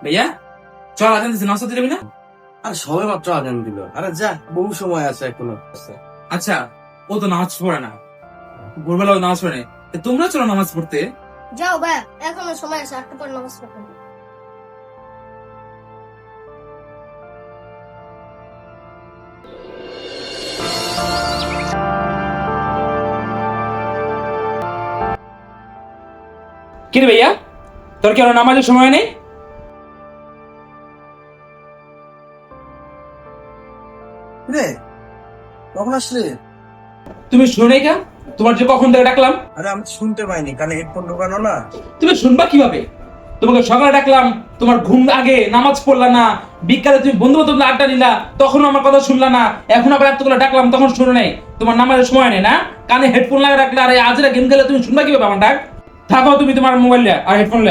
ভাইয়া চল আজান দিচ্ছে, নাস্তা দিবি না? আর সবে মাত্র আজান দিল। আরে যা, বহু সময় আছে এখনো। আচ্ছা, ও তো নামাজ পড়ে না, ভোরবেলা ও নামাজ পড়ে না। তোমরা চলো নামাজ পড়তে। যাও ভাইয়া, এখনো সময় আছে, একটু পর নামাজ পড়তে হবে। কি রে ভাইয়া, তোর কি আর নামাজের সময় নেই? রে, কখন আসলে? তুমি শুনে কেন? তোমার যে কখন থেকে ডাকলাম। আরে আমি শুনতে পাইনি, কানে হেডফোন ঢোকানো না। তুমি শুনবা কিভাবে? তোমাকে সকালে ডাকলাম, তোমার ঘুম আগে নামাজ পড়লা না। বিকালে তুমি বন্ধু বান্ধব আড্ডা নিলা, তখন আমার কথা শুনলা না। এখন আবার এতগুলো ডাকলাম, তখন শুনে নাই। তোমার নামাজের সময় নেই না? কানে হেডফোন লাগা রাখলে আর আজরা গেম খেলে তুমি শুনবা কিভাবে আমার ডাক? থাকো তুমি তোমার মোবাইল আর হেডফোন